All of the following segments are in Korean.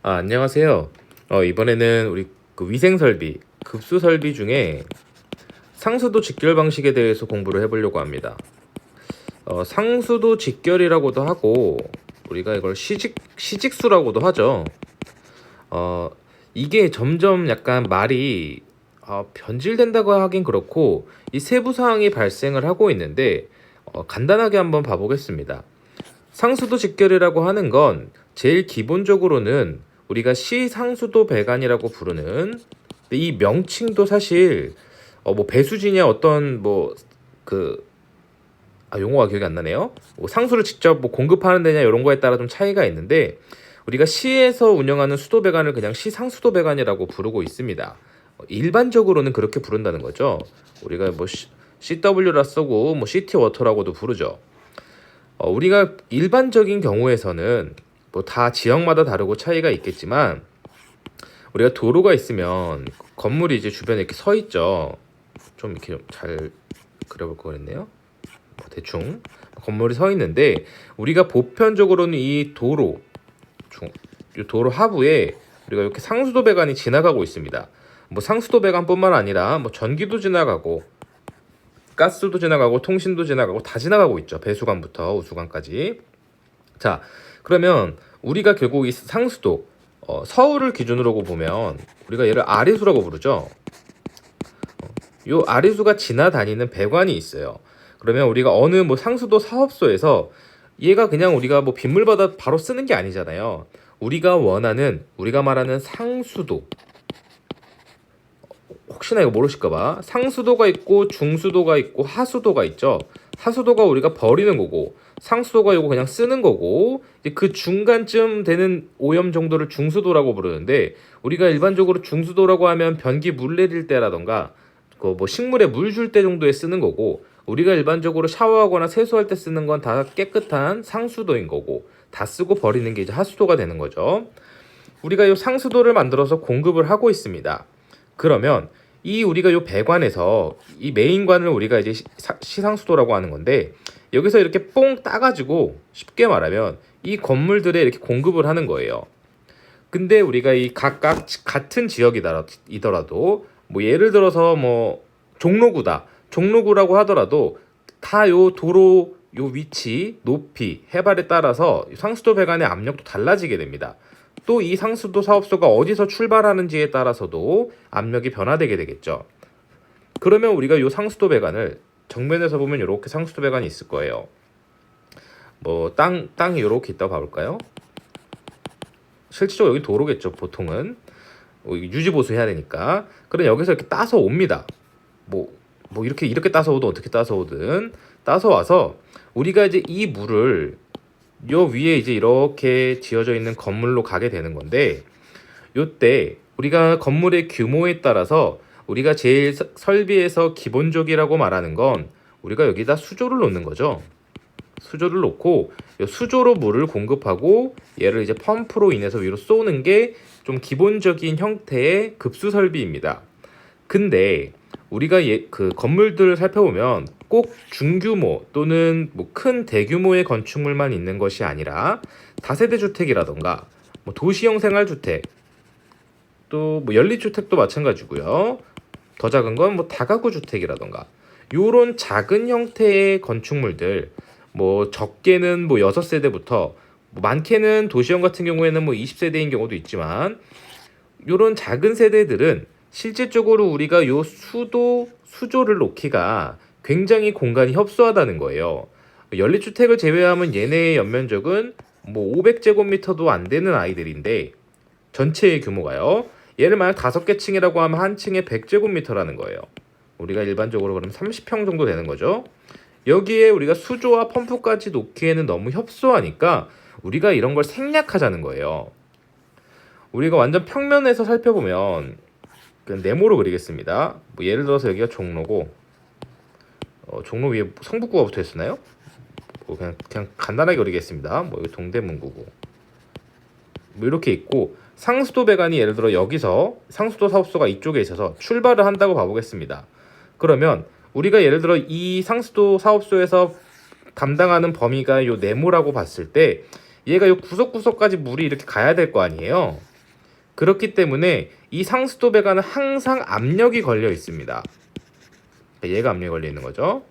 안녕하세요. 이번에는 우리 그 위생 설비, 급수 설비 중에 상수도 직결 방식에 대해서 공부를 해보려고 합니다. 상수도 직결이라고도 하고 우리가 이걸 시직수라고도 하죠. 어, 이게 점점 약간 말이 변질된다고 하긴 그렇고 이 세부 사항이 발생을 하고 있는데 간단하게 한번 봐보겠습니다. 상수도 직결이라고 하는 건 제일 기본적으로는 우리가 시상수도 배관이라고 부르는 이 명칭도 사실 뭐 배수지냐 어떤 용어가 기억이 안 나네요. 뭐 상수를 직접 뭐 공급하는 데냐 이런 거에 따라 좀 차이가 있는데 우리가 시에서 운영하는 수도 배관을 그냥 시상수도 배관이라고 부르고 있습니다. 일반적으로는 그렇게 부른다는 거죠. 우리가 뭐 CW라 쓰고 뭐 시티 워터라고도 부르죠. 우리가 일반적인 경우에서는 뭐 다 지역마다 다르고 차이가 있겠지만 우리가 도로가 있으면 건물이 이제 주변에 이렇게 서 있죠. 좀 이렇게 잘 그려볼 거 그랬네요. 뭐 대충 건물이 서 있는데 우리가 보편적으로는 이 도로 하부에 우리가 이렇게 상수도 배관이 지나가고 있습니다. 뭐 상수도 배관뿐만 아니라 뭐 전기도 지나가고 가스도 지나가고 통신도 지나가고 다 지나가고 있죠. 배수관부터 우수관까지. 자, 그러면 우리가 결국 이 상수도 서울을 기준으로 보면 우리가 얘를 아리수라고 부르죠. 요 아리수가 지나다니는 배관이 있어요. 그러면 우리가 어느 뭐 상수도 사업소에서 얘가 그냥 우리가 뭐 빗물 받아 바로 쓰는 게 아니잖아요. 우리가 말하는 상수도, 혹시나 이거 모르실까봐 상수도가 있고 중수도가 있고 하수도가 있죠. 하수도가 우리가 버리는 거고 상수도가 이거 그냥 쓰는 거고 이제 그 중간쯤 되는 오염 정도를 중수도라고 부르는데 우리가 일반적으로 중수도라고 하면 변기 물 내릴 때라던가 그 뭐 식물에 물 줄 때 정도에 쓰는 거고 우리가 일반적으로 샤워하거나 세수할 때 쓰는 건 다 깨끗한 상수도인 거고 다 쓰고 버리는 게 이제 하수도가 되는 거죠. 우리가 이 상수도를 만들어서 공급을 하고 있습니다. 그러면 이 우리가 요 배관에서 이 메인관을 우리가 이제 시상수도라고 하는 건데 여기서 이렇게 뽕 따가지고 쉽게 말하면 이 건물들에 이렇게 공급을 하는 거예요. 근데 우리가 이 각각 같은 지역이더라도 뭐 예를 들어서 뭐 종로구라고 하더라도 다 요 도로 요 위치, 높이, 해발에 따라서 상수도 배관의 압력도 달라지게 됩니다. 또 이 상수도 사업소가 어디서 출발하는지에 따라서도 압력이 변화되게 되겠죠. 그러면 우리가 요 상수도 배관을 정면에서 보면 이렇게 상수도 배관이 있을 거예요. 뭐 땅이 이렇게 있다고 봐볼까요? 실질적으로 여기 도로겠죠. 보통은 유지 보수해야 되니까. 그럼 여기서 이렇게 따서 옵니다. 뭐 이렇게 따서 오든 어떻게 따서 오든 따서 와서 우리가 이제 이 물을 요 위에 이제 이렇게 지어져 있는 건물로 가게 되는 건데 요때 우리가 건물의 규모에 따라서 우리가 제일 설비에서 기본적이라고 말하는 건 우리가 여기다 수조를 놓는 거죠. 수조를 놓고 요 수조로 물을 공급하고 얘를 이제 펌프로 인해서 위로 쏘는 게 좀 기본적인 형태의 급수 설비입니다. 근데 우리가 그 건물들을 살펴보면 꼭 중규모 또는 뭐 큰 대규모의 건축물만 있는 것이 아니라 다세대 주택이라던가 뭐 도시형 생활주택 또 뭐 연립주택도 마찬가지고요. 더 작은 건 뭐 다가구 주택이라던가 요런 작은 형태의 건축물들 뭐 적게는 뭐 6세대부터 뭐 많게는 도시형 같은 경우에는 뭐 20세대인 경우도 있지만 요런 작은 세대들은 실질적으로 우리가 요 수조를 놓기가 굉장히 공간이 협소하다는 거예요. 연립주택을 제외하면 얘네의 연면적은 뭐 500제곱미터도 안 되는 아이들인데 전체의 규모가요. 얘를 만약 5개 층이라고 하면 한 층에 100제곱미터라는 거예요. 우리가 일반적으로 그러면 30평 정도 되는 거죠. 여기에 우리가 수조와 펌프까지 놓기에는 너무 협소하니까 우리가 이런 걸 생략하자는 거예요. 우리가 완전 평면에서 살펴보면 네모로 그리겠습니다. 뭐 예를 들어서 여기가 종로고 종로 위에 성북구가 붙어 있었나요? 뭐 그냥 간단하게 그리겠습니다. 뭐 여기 동대문구고 뭐 이렇게 있고 상수도 배관이 예를 들어 여기서 상수도 사업소가 이쪽에 있어서 출발을 한다고 봐보겠습니다. 그러면 우리가 예를 들어 이 상수도 사업소에서 담당하는 범위가 요 네모라고 봤을 때 얘가 요 구석구석까지 물이 이렇게 가야 될 거 아니에요. 그렇기 때문에 이 상수도 배관은 항상 압력이 걸려 있습니다. 얘가 압력이 걸려 있는 거죠.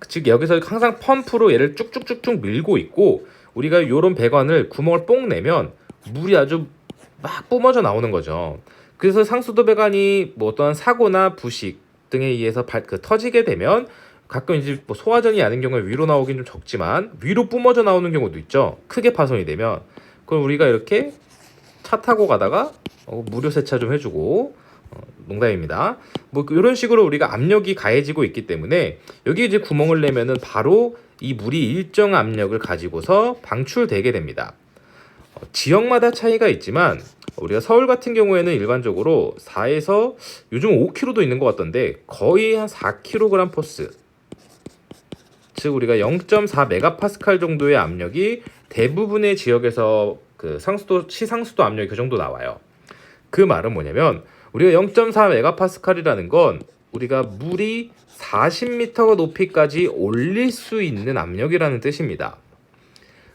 즉 여기서 항상 펌프로 얘를 쭉쭉쭉쭉 밀고 있고, 우리가 이런 배관을 구멍을 뽕 내면 물이 아주 막 뿜어져 나오는 거죠. 그래서 상수도 배관이 뭐 어떤 사고나 부식 등에 의해서 터지게 되면 가끔 이제 뭐 소화전이 아닌 경우에 위로 나오긴 좀 적지만 위로 뿜어져 나오는 경우도 있죠. 크게 파손이 되면. 그럼 우리가 이렇게 차 타고 가다가 무료 세차 좀 해주고, 농담입니다. 뭐 이런 식으로 우리가 압력이 가해지고 있기 때문에 여기 이제 구멍을 내면은 바로 이 물이 일정 압력을 가지고서 방출되게 됩니다. 지역마다 차이가 있지만 우리가 서울 같은 경우에는 일반적으로 4에서 요즘 5kg도 있는 것 같던데 거의 한 4kg 포스, 즉 우리가 0.4 메가파스칼 정도의 압력이 대부분의 지역에서 그 시상수도 압력이 그 정도 나와요. 그 말은 뭐냐면 우리가 0.4 메가파스칼이라는 건 우리가 물이 40m 높이까지 올릴 수 있는 압력이라는 뜻입니다.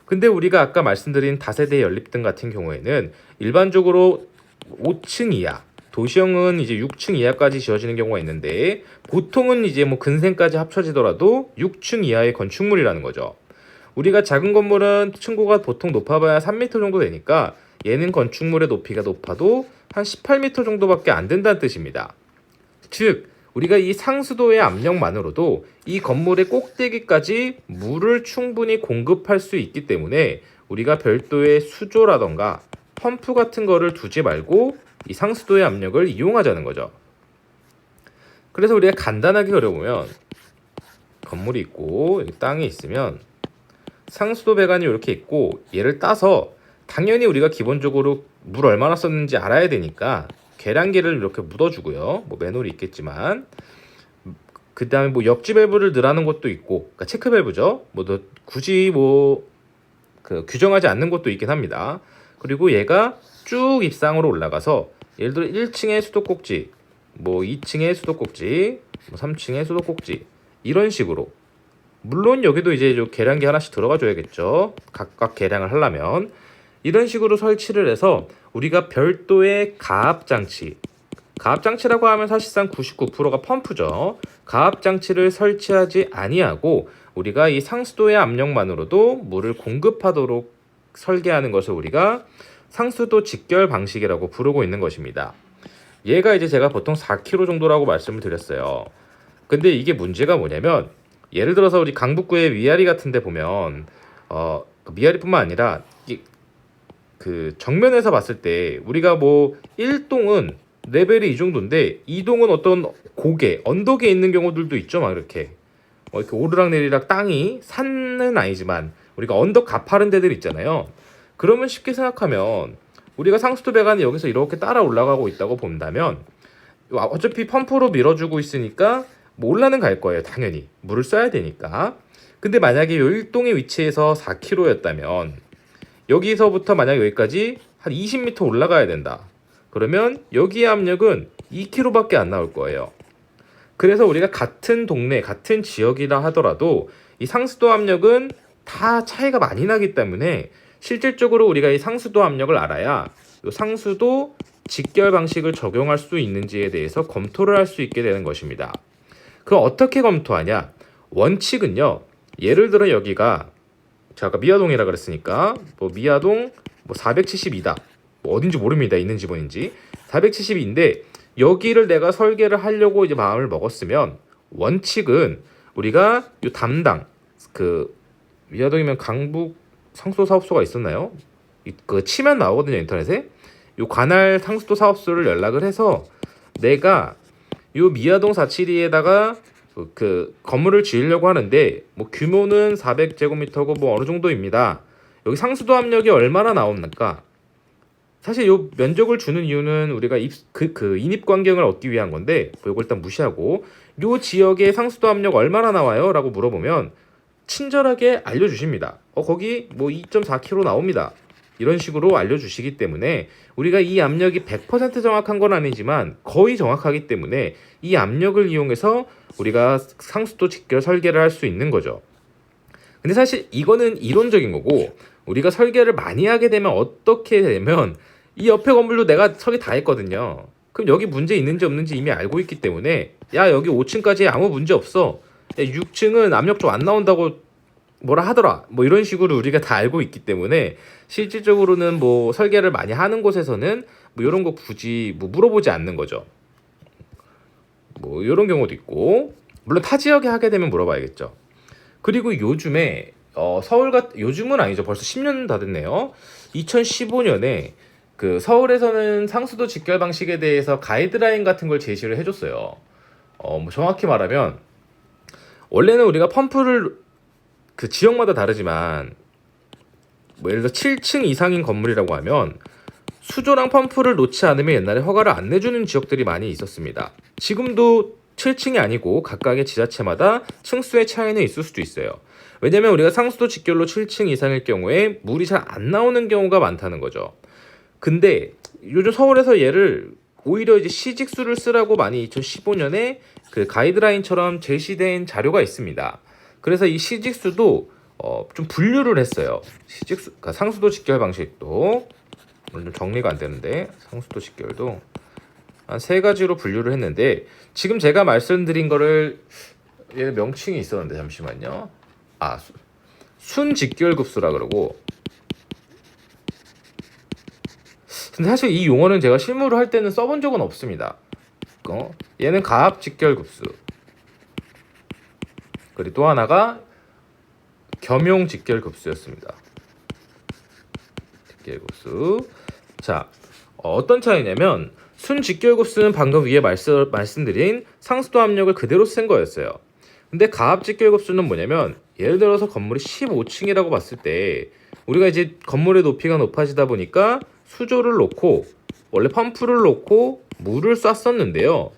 근데 우리가 아까 말씀드린 다세대 연립등 같은 경우에는 일반적으로 5층 이하, 도시형은 이제 6층 이하까지 지어지는 경우가 있는데 보통은 이제 뭐 근생까지 합쳐지더라도 6층 이하의 건축물이라는 거죠. 우리가 작은 건물은 층고가 보통 높아봐야 3m 정도 되니까 얘는 건축물의 높이가 높아도 한 18m 정도밖에 안 된다는 뜻입니다. 즉 우리가 이 상수도의 압력만으로도 이 건물의 꼭대기까지 물을 충분히 공급할 수 있기 때문에 우리가 별도의 수조라던가 펌프 같은 거를 두지 말고 이 상수도의 압력을 이용하자는 거죠. 그래서 우리가 간단하게 그려보면 건물이 있고 여기 땅이 있으면 상수도 배관이 이렇게 있고 얘를 따서 당연히 우리가 기본적으로 물 얼마나 썼는지 알아야 되니까 계량기를 이렇게 묻어주고요. 뭐 매놀이 있겠지만 그 다음에 뭐 역지 밸브를 넣으라는 것도 있고, 그러니까 체크 밸브죠. 뭐 굳이 그 규정하지 않는 것도 있긴 합니다. 그리고 얘가 쭉 입상으로 올라가서 예를 들어 1층의 수도꼭지, 뭐 2층의 수도꼭지, 뭐 3층의 수도꼭지 이런 식으로. 물론 여기도 이제 계량기 하나씩 들어가 줘야겠죠. 각각 계량을 하려면 이런 식으로 설치를 해서 우리가 별도의 가압장치라고 하면 사실상 99%가 펌프죠. 가압장치를 설치하지 아니하고 우리가 이 상수도의 압력만으로도 물을 공급하도록 설계하는 것을 우리가 상수도 직결 방식이라고 부르고 있는 것입니다. 얘가 이제 제가 보통 4kg 정도라고 말씀을 드렸어요. 근데 이게 문제가 뭐냐면 예를 들어서 우리 강북구의 위아리 같은 데 보면 위아리뿐만 아니라 그 정면에서 봤을 때 우리가 뭐 1동은 레벨이 이 정도인데 2동은 어떤 언덕에 있는 경우들도 있죠. 막 이렇게 오르락내리락 땅이 산은 아니지만 우리가 언덕 가파른 데들 있잖아요. 그러면 쉽게 생각하면 우리가 상수도 배관이 여기서 이렇게 따라 올라가고 있다고 본다면 어차피 펌프로 밀어주고 있으니까 뭐 올라는 갈 거예요. 당연히 물을 써야 되니까. 근데 만약에 이 1동의 위치에서 4kg였다면 여기서부터 만약 여기까지 한 20m 올라가야 된다. 그러면 여기의 압력은 2kg밖에 안 나올 거예요. 그래서 우리가 같은 동네, 같은 지역이라 하더라도 이 상수도 압력은 다 차이가 많이 나기 때문에 실질적으로 우리가 이 상수도 압력을 알아야 이 상수도 직결 방식을 적용할 수 있는지에 대해서 검토를 할 수 있게 되는 것입니다. 그럼 어떻게 검토하냐? 원칙은요. 예를 들어 여기가 제가 아까 미아동이라 그랬으니까 뭐 미아동 뭐 472다. 뭐 어딘지 모릅니다. 있는 지번인지. 472인데 여기를 내가 설계를 하려고 이제 마음을 먹었으면 원칙은 우리가 요 담당 그 미아동이면 강북 상수도 사업소가 있었나요? 그 치면 나오거든요. 인터넷에. 요 관할 상수도 사업소를 연락을 해서 내가 요 미아동 472에다가 그 건물을 지으려고 하는데 뭐 규모는 400제곱미터고 뭐 어느 정도입니다. 여기 상수도 압력이 얼마나 나옵니까? 사실 요 면적을 주는 이유는 우리가 인입 광경을 얻기 위한 건데 뭐 이걸 일단 무시하고 요 지역의 상수도 압력 얼마나 나와요? 라고 물어보면 친절하게 알려주십니다. 거기 뭐 2.4kg 나옵니다. 이런 식으로 알려주시기 때문에 우리가 이 압력이 100% 정확한 건 아니지만 거의 정확하기 때문에 이 압력을 이용해서 우리가 상수도 직결 설계를 할 수 있는 거죠. 근데 사실 이거는 이론적인 거고 우리가 설계를 많이 하게 되면 어떻게 되면 이 옆에 건물도 내가 설계 다 했거든요. 그럼 여기 문제 있는지 없는지 이미 알고 있기 때문에 야 여기 5층까지 아무 문제 없어. 야, 6층은 압력 좀 안 나온다고 뭐라 하더라. 뭐 이런 식으로 우리가 다 알고 있기 때문에 실질적으로는 뭐 설계를 많이 하는 곳에서는 뭐 이런 거 굳이 뭐 물어보지 않는 거죠. 뭐 이런 경우도 있고 물론 타 지역에 하게 되면 물어봐야겠죠. 그리고 요즘에 요즘은 아니죠. 벌써 10년 다 됐네요. 2015년에 그 서울에서는 상수도 직결 방식에 대해서 가이드라인 같은 걸 제시를 해줬어요. 뭐 정확히 말하면 원래는 우리가 펌프를 그 지역마다 다르지만 뭐 예를 들어 7층 이상인 건물이라고 하면 수조랑 펌프를 놓지 않으면 옛날에 허가를 안 내주는 지역들이 많이 있었습니다. 지금도 7층이 아니고 각각의 지자체마다 층수의 차이는 있을 수도 있어요. 왜냐면 우리가 상수도 직결로 7층 이상일 경우에 물이 잘 안 나오는 경우가 많다는 거죠. 근데 요즘 서울에서 얘를 오히려 이제 시직수를 쓰라고 많이 2015년에 그 가이드라인처럼 제시된 자료가 있습니다. 그래서 이 시직수도 좀 분류를 했어요. 시직수, 그러니까 상수도 직결 방식도 물론 좀 정리가 안 되는데 상수도 직결도 한 세 가지로 분류를 했는데 지금 제가 말씀드린 거를 얘 명칭이 있었는데 잠시만요. 순직결급수라 그러고 근데 사실 이 용어는 제가 실무를 할 때는 써본 적은 없습니다. 얘는 가압직결급수 그리고 또 하나가 겸용직결급수였습니다. 직결급수 자 어떤 차이냐면 순직결급수는 방금 위에 말씀드린 상수도 압력을 그대로 쓴 거였어요. 근데 가압직결급수는 뭐냐면 예를 들어서 건물이 15층이라고 봤을 때 우리가 이제 건물의 높이가 높아지다 보니까 수조를 놓고 원래 펌프를 놓고 물을 쐈었는데요.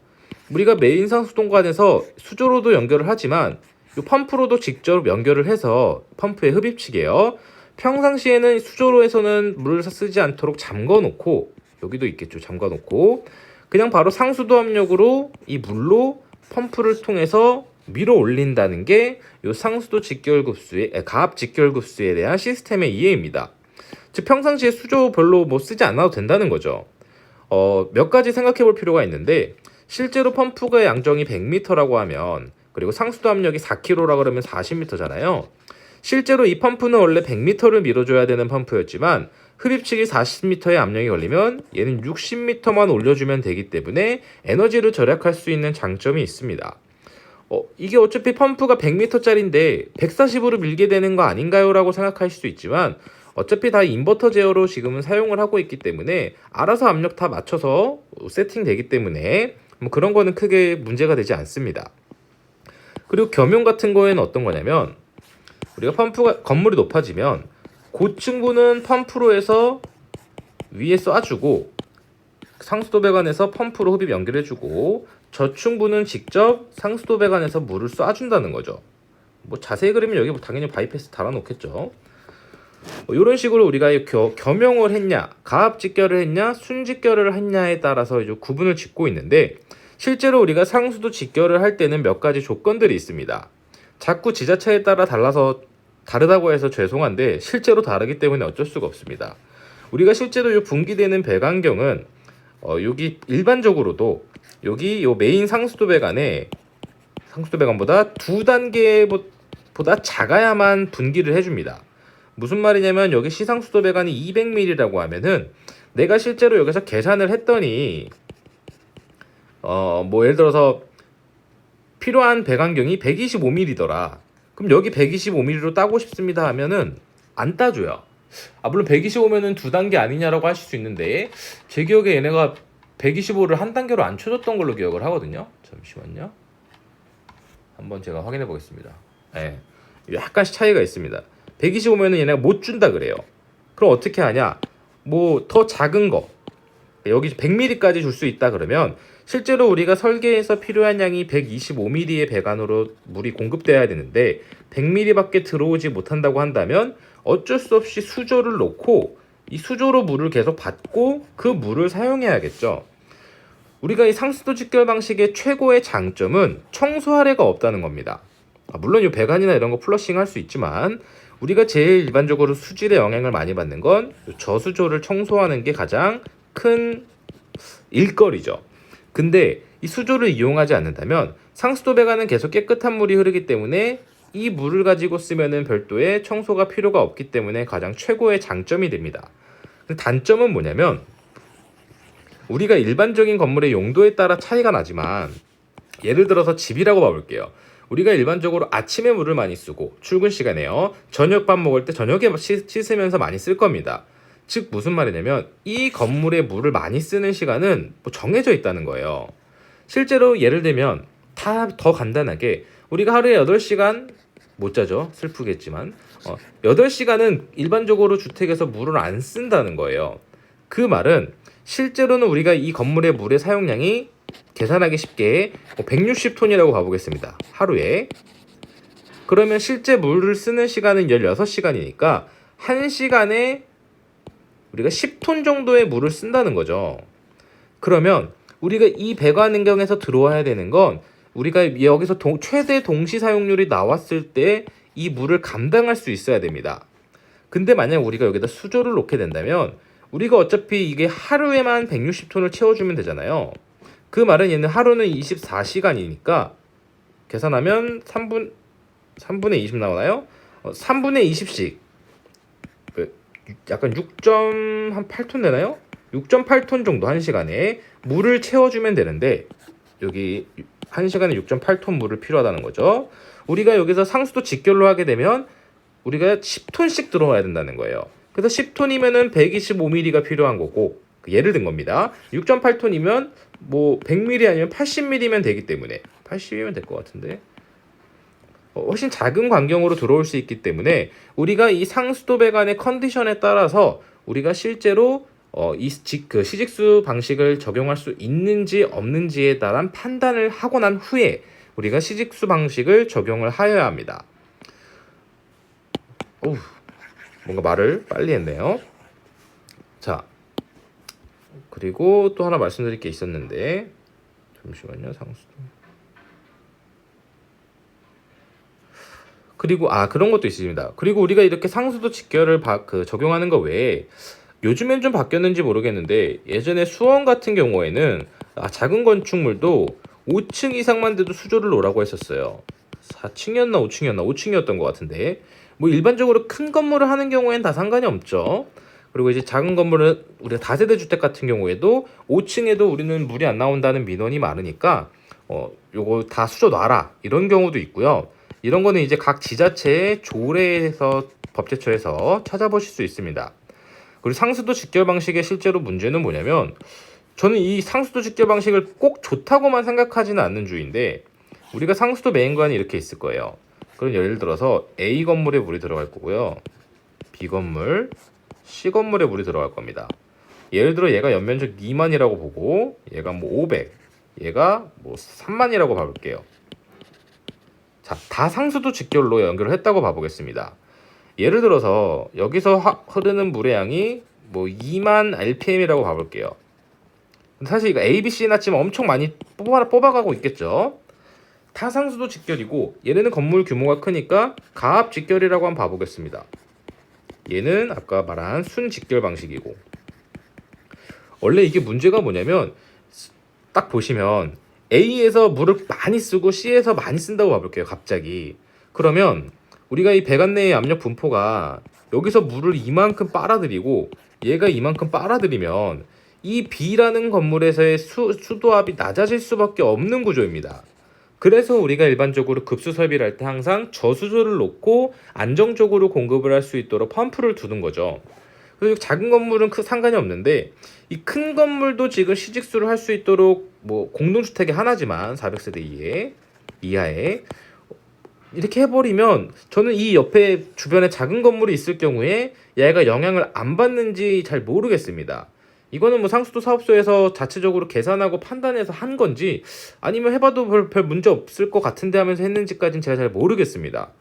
우리가 메인 상수도관에서 수조로도 연결을 하지만 이 펌프로도 직접 연결을 해서 펌프에 흡입치게요. 평상시에는 수조로에서는 물을 쓰지 않도록 잠궈놓고 여기도 있겠죠. 잠궈놓고 그냥 바로 상수도 압력으로 이 물로 펌프를 통해서 밀어 올린다는 게 이 상수도 직결급수의 가압 직결급수에 대한 시스템의 이해입니다. 즉 평상시에 수조 별로 뭐 쓰지 않아도 된다는 거죠. 몇 가지 생각해 볼 필요가 있는데 실제로 펌프가 양정이 100m라고 하면 그리고 상수도 압력이 4kg라 그러면 40m잖아요. 실제로 이 펌프는 원래 100m를 밀어줘야 되는 펌프였지만 흡입치기 40m의 압력이 걸리면 얘는 60m만 올려주면 되기 때문에 에너지를 절약할 수 있는 장점이 있습니다. 이게 어차피 펌프가 100m짜리인데 140으로 밀게 되는 거 아닌가요? 라고 생각할 수도 있지만 어차피 다 인버터 제어로 지금은 사용을 하고 있기 때문에 알아서 압력 다 맞춰서 세팅되기 때문에 뭐 그런 거는 크게 문제가 되지 않습니다. 그리고 겸용 같은 거에는 어떤 거냐면 우리가 건물이 높아지면 고층부는 펌프로 해서 위에 쏴주고 상수도 배관에서 펌프로 흡입 연결해주고 저층부는 직접 상수도 배관에서 물을 쏴준다는 거죠. 뭐 자세히 그리면 여기 뭐 당연히 바이패스 달아놓겠죠. 이런 식으로 우리가 겸용을 했냐, 가압 직결을 했냐, 순 직결을 했냐에 따라서 이제 구분을 짓고 있는데 실제로 우리가 상수도 직결을 할 때는 몇 가지 조건들이 있습니다. 자꾸 지자체에 따라 다르다고 해서 죄송한데 실제로 다르기 때문에 어쩔 수가 없습니다. 우리가 실제로 이 분기되는 배관경은 여기 일반적으로도 여기 요 메인 상수도 배관보다 2단계보다 작아야만 분기를 해줍니다. 무슨 말이냐면 여기 시상수도 배관이 200mm라고 하면은 내가 실제로 여기서 계산을 했더니 뭐 예를 들어서 필요한 배관경이 125mm더라. 그럼 여기 125mm로 따고 싶습니다 하면은 안 따줘요. 물론 125면은 2단계 아니냐라고 하실 수 있는데 제 기억에 얘네가 125를 한 단계로 안 쳐줬던 걸로 기억을 하거든요. 잠시만요. 한번 제가 확인해 보겠습니다. 네, 약간씩 차이가 있습니다. 125면은 얘네가 못 준다 그래요. 그럼 어떻게 하냐? 뭐 더 작은 거 여기 100mm까지 줄 수 있다 그러면 실제로 우리가 설계에서 필요한 양이 125mm의 배관으로 물이 공급돼야 되는데 100mm밖에 들어오지 못한다고 한다면 어쩔 수 없이 수조를 놓고 이 수조로 물을 계속 받고 그 물을 사용해야겠죠. 우리가 이 상수도 직결 방식의 최고의 장점은 청소 할애가 없다는 겁니다. 물론 이 배관이나 이런 거 플러싱 할 수 있지만 우리가 제일 일반적으로 수질에 영향을 많이 받는 건 저수조를 청소하는 게 가장 큰 일거리죠. 근데 이 수조를 이용하지 않는다면 상수도 배관은 계속 깨끗한 물이 흐르기 때문에 이 물을 가지고 쓰면은 별도의 청소가 필요가 없기 때문에 가장 최고의 장점이 됩니다. 근데 단점은 뭐냐면 우리가 일반적인 건물의 용도에 따라 차이가 나지만 예를 들어서 집이라고 봐볼게요. 우리가 일반적으로 아침에 물을 많이 쓰고 출근 시간에요. 저녁 밥 먹을 때 저녁에 씻으면서 많이 쓸 겁니다. 즉 무슨 말이냐면 이 건물에 물을 많이 쓰는 시간은 뭐 정해져 있다는 거예요. 실제로 예를 들면 다 더 간단하게 우리가 하루에 8시간 못 자죠. 슬프겠지만 8시간은 일반적으로 주택에서 물을 안 쓴다는 거예요. 그 말은 실제로는 우리가 이 건물의 물의 사용량이 계산하기 쉽게 160톤이라고 가보겠습니다. 하루에. 그러면 실제 물을 쓰는 시간은 16시간이니까 1시간에 우리가 10톤 정도의 물을 쓴다는 거죠. 그러면 우리가 이 배관 능경에서 들어와야 되는 건 우리가 여기서 최대 동시 사용률이 나왔을 때 이 물을 감당할 수 있어야 됩니다. 근데 만약 우리가 여기다 수조를 놓게 된다면 우리가 어차피 이게 하루에만 160톤을 채워주면 되잖아요. 그 말은 얘는 하루는 24시간이니까 계산하면 3분의 20 나오나요? 3분의 20씩 약간 6.8톤 되나요? 6.8톤 정도 1시간에 물을 채워주면 되는데 여기 1시간에 6.8톤 물을 필요하다는 거죠. 우리가 여기서 상수도 직결로 하게 되면 우리가 10톤씩 들어와야 된다는 거예요. 그래서 10톤이면은 125ml가 필요한 거고 예를 든 겁니다. 6.8톤이면 뭐 100ml 아니면 80ml면 되기 때문에 80이면 될 것 같은데 훨씬 작은 광경으로 들어올 수 있기 때문에 우리가 이 상수도 배관의 컨디션에 따라서 우리가 실제로 그 시직수 방식을 적용할 수 있는지 없는지에 따른 판단을 하고 난 후에 우리가 시직수 방식을 적용을 하여야 합니다. 뭔가 말을 빨리 했네요. 자, 그리고 또 하나 말씀드릴 게 있었는데 잠시만요. 상수도. 그리고 그런 것도 있습니다. 그리고 우리가 이렇게 상수도 직결을 적용하는 거 외에 요즘엔 좀 바뀌었는지 모르겠는데 예전에 수원 같은 경우에는 작은 건축물도 5층 이상만 돼도 수조를 놓으라고 했었어요. 4층이었나 5층이었나 5층이었던 것 같은데 뭐 일반적으로 큰 건물을 하는 경우에는 다 상관이 없죠. 그리고 이제 작은 건물은 우리가 다세대 주택 같은 경우에도 5층에도 우리는 물이 안 나온다는 민원이 많으니까 요거 다 수조 놔라 이런 경우도 있고요. 이런 거는 이제 각 지자체의 조례에서 법제처에서 찾아보실 수 있습니다. 그리고 상수도 직결 방식의 실제로 문제는 뭐냐면 저는 이 상수도 직결 방식을 꼭 좋다고만 생각하지는 않는 주의인데 우리가 상수도 메인관이 이렇게 있을 거예요. 그럼 예를 들어서 A 건물에 물이 들어갈 거고요. B 건물, C 건물에 물이 들어갈 겁니다. 예를 들어 얘가 연면적 2만이라고 보고 얘가 뭐 500, 얘가 뭐 3만이라고 봐볼게요. 자, 다 상수도 직결로 연결을 했다고 봐보겠습니다. 예를 들어서 여기서 흐르는 물의 양이 뭐 2만 rpm이라고 봐볼게요. 사실 이거 A, B, C 해놨지만 엄청 많이 뽑아가고 있겠죠. 타상수도 직결이고 얘네는 건물 규모가 크니까 가압 직결이라고 한번 봐보겠습니다. 얘는 아까 말한 순 직결 방식이고 원래 이게 문제가 뭐냐면 딱 보시면 A에서 물을 많이 쓰고 C에서 많이 쓴다고 봐볼게요. 갑자기 그러면 우리가 이 배관 내의 압력 분포가 여기서 물을 이만큼 빨아들이고 얘가 이만큼 빨아들이면 이 B라는 건물에서의 수도압이 낮아질 수밖에 없는 구조입니다. 그래서 우리가 일반적으로 급수 설비를 할 때 항상 저수조를 놓고 안정적으로 공급을 할 수 있도록 펌프를 두는 거죠. 그리고 작은 건물은 상관이 없는데 이 큰 건물도 지금 시직수를 할 수 있도록 뭐 공동주택이 하나지만 400세대 이하에 이렇게 해버리면 저는 이 옆에 주변에 작은 건물이 있을 경우에 얘가 영향을 안 받는지 잘 모르겠습니다. 이거는 뭐 상수도 사업소에서 자체적으로 계산하고 판단해서 한 건지 아니면 해봐도 별 문제 없을 것 같은데 하면서 했는지까지는 제가 잘 모르겠습니다.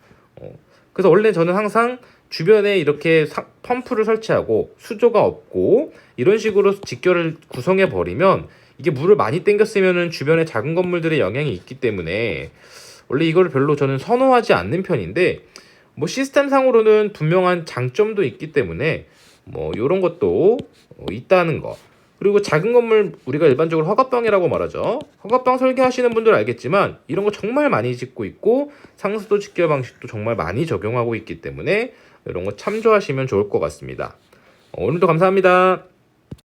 그래서 원래 저는 항상 주변에 이렇게 펌프를 설치하고 수조가 없고 이런 식으로 직결을 구성해 버리면 이게 물을 많이 땡겼으면은 주변에 작은 건물들의 영향이 있기 때문에 원래 이걸 별로 저는 선호하지 않는 편인데 뭐 시스템상으로는 분명한 장점도 있기 때문에 뭐 이런 것도 있다는 거. 그리고 작은 건물 우리가 일반적으로 허가방이라고 말하죠. 허가방 설계하시는 분들 알겠지만 이런 거 정말 많이 짓고 있고 상수도 직결 방식도 정말 많이 적용하고 있기 때문에 이런 거 참조하시면 좋을 것 같습니다. 오늘도 감사합니다.